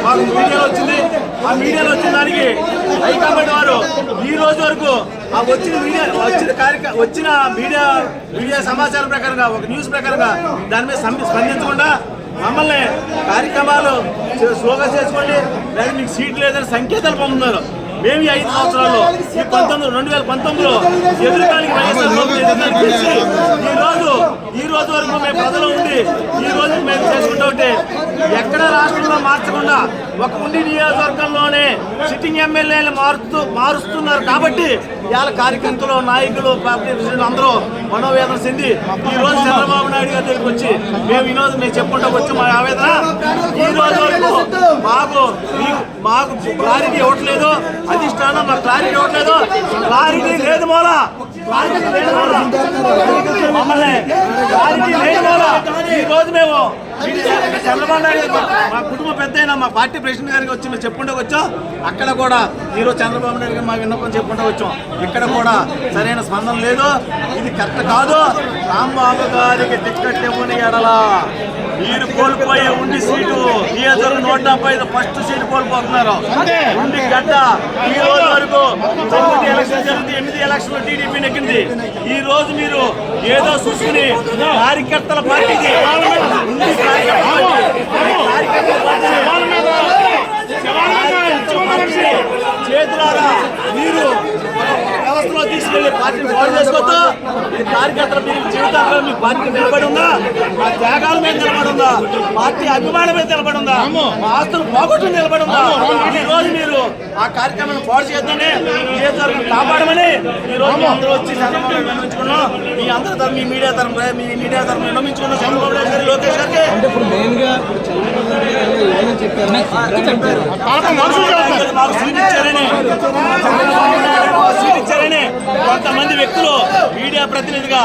మాకు మీడియాలో వచ్చింది. ఆ మీడియాలో వచ్చిన దానికి హైకమాండ్ వారు ఈ రోజు వరకు ఆ వచ్చిన మీడియా సమాచారం ప్రకారంగా ఒక న్యూస్ ప్రకారంగా దాని మీద స్పందించకుండా మమ్మల్ని కార్యక్రమాలు స్లోగా చేసుకోండి లేదా మీకు సీట్ లేదని సంకేతాలు పొందుతున్నారు. మేము ఈ 5 సంవత్సరాల్లో ఈ 2019లో ఎదురుకానికి తెలిసి ఈ రోజు వరకు మేము ప్రజలు ఉండి ఈ రోజు మేము చేసుకుంటూ ఉంటే ఎక్కడ రాష్ట్రంలో మార్చకుండా ఒక ఉండి నియోజకవర్గంలోనే సిట్టింగ్ ఎమ్మెల్యేలు మారుస్తున్నారు కాబట్టి ఇవాళ కార్యకర్తలు నాయకులు అందరూ మనోవేదన చెంది ఈ రోజు చంద్రబాబు నాయుడు గారి దగ్గరికి వచ్చి మేము ఈ రోజు మేము చెప్పుకుంటూ వచ్చి మా ఆవేదన ఈ రోజు వరకు మాకు క్లారిటీ ఇవ్వట్లేదు. అధిష్టానం మాకు క్లారిటీ ఇవ్వట్లేదు. క్లారిటీ లేదు మమ్మల్ని క్లారిటీ లేదు ఈ రోజు మేము చంద్రబాబు నాయుడు మా కుటుంబ పెద్ద అయినా మా పార్టీ ప్రెసిడెంట్ గారికి వచ్చి మేము చెప్పుకుంటూ వచ్చాం. అక్కడ కూడా ఈరోజు చంద్రబాబు నాయుడు గారు మా విన్నపం చెప్పుకుంటూ వచ్చాం. ఇక్కడ కూడా సరైన స్పందన లేదు. ఇది కరెక్ట్ కాదు. రాంబాబు గారికి టికెట్ ఇవ్వని ఎడలా మీరు కోల్పోయే ఉండి సీటు నియోజకవర్గం 175 ఫస్ట్ సీటు కోల్పోతున్నారు. ఉండి గడ్డ ఈ రోజు వరకు 9 ఎలక్షన్ జరిగింది. 8 ఎలక్షన్లు టీడీపీ నెక్కింది. ఈ రోజు మీరు ఏదో చూసుకుని కార్యకర్తల పార్టీకి చేతులారా మీరు వ్యవస్థలో తీసుకెళ్లి పార్టీని పాడు చేసుకోవద్దు. ఈ కార్యకర్తల జీవితాల్లో మీ పార్టీ నిలబడి ఉందా? మా త్యాగాల మీద నిలబడి ఉందా? పార్టీ అభిమానం మీద నిలబడి ఉందా? మా ఆస్తులు పోగొట్టు నిలబడి ఉందా? ఈ రోజు మీరు ఆ కార్యక్రమాన్ని పాడు చేద్దని నియోజకవర్గం కాపాడమని ఈ రోజు అందరూ వచ్చి చంద్రబాబు విన్నవించుకున్నాం. మీ అందరూ మీ మీడియా తరఫున విన్నవించుకున్నాం. చంద్రబాబు నాయుడు గారి లోకేష్ గారికి మాకు సీట్ ఇచ్చారని కొంతమంది వ్యక్తులు మీడియా ప్రతినిధిగా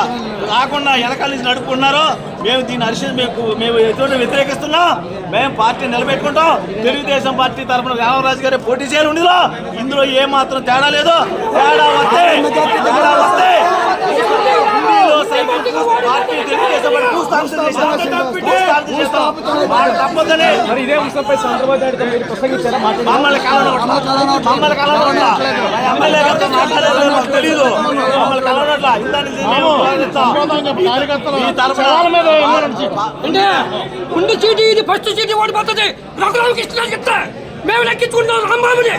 కాకుండా వెనకాల నుంచి నడుపుకున్నారో మేము దీన్ని మేము ఎటువంటి వ్యతిరేకిస్తున్నాం. మేము పార్టీ నిలబెట్టుకుంటాం. తెలుగుదేశం పార్టీ తరఫున రామరాజు గారే పోటీ చేయాలి. ఇందులో ఏమాత్రం తేడా లేదు. తేడా వస్తే పార్టీ తెలుగుదేశం తప్పదని మమ్మల్ని కలవనట్లా ఎమ్మెల్యే గారితో మాట్లాడలేదు తెలీదు. మమ్మల్ని కలవనట్లా అంటే ఉండి చీటి ఇది ఫస్ట్ చీటి ఓడిపోతుంది. రఘురామకి ఇష్టం చెప్తా మేము లెక్కించుకుంటాం. రాంబాబుని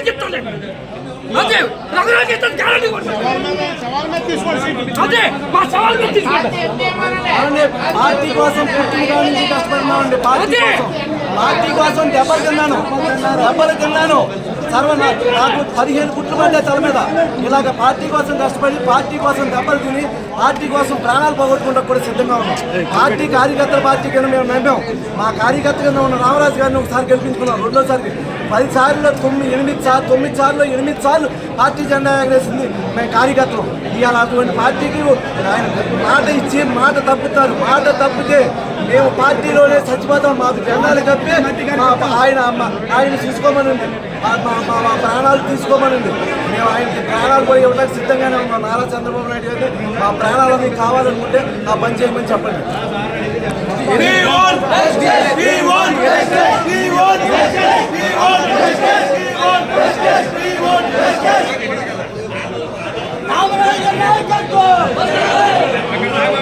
చెప్తాను అదే రఘురామకి ఇష్టం గ్యారంటీ అదే మా సవాల్ పార్టీ కోసం కష్టపడినామండి. పార్టీ కోసం దెబ్బలు తిన్నాను. నాకు 15 కుట్లు పడ్డాయి తల మీద. ఇలాగ పార్టీ కోసం కష్టపడి పార్టీ కోసం దెబ్బలు తిని పార్టీ కోసం ప్రాణాలు పోగొట్టుకుంటూ కూడా సిద్ధంగా ఉన్నాం. పార్టీ కార్యకర్తల పార్టీ కింద మేము నమ్మాం. మా కార్యకర్త కింద ఉన్న రామరాజు గారిని ఒకసారి గెలిపించుకున్నాం. రెండోసారి 10 సార్లు 9 సార్లు పార్టీ జెండా ఎగరేసింది మేము కార్యకర్తలు. ఇవాళ అటువంటి పార్టీకి ఆయన మాట ఇచ్చి మాట తప్పుతారు. మాట తప్పితే మేము పార్టీలోనే చచ్చిపోతాం. మాకు జెండాలు కప్పి ఆయన చూసుకోమనండి. మా ప్రాణాలు తీసుకోమనండి. మేము ఆయనకి ప్రాణాలు కూడా ఇవ్వడానికి సిద్ధంగానే ఉన్నాం. నారా చంద్రబాబు నాయుడు గారికి మా ప్రాణాలు మీకు కావాలనుకుంటే ఆ పని చేయమని చెప్పండి. నాయకత్వం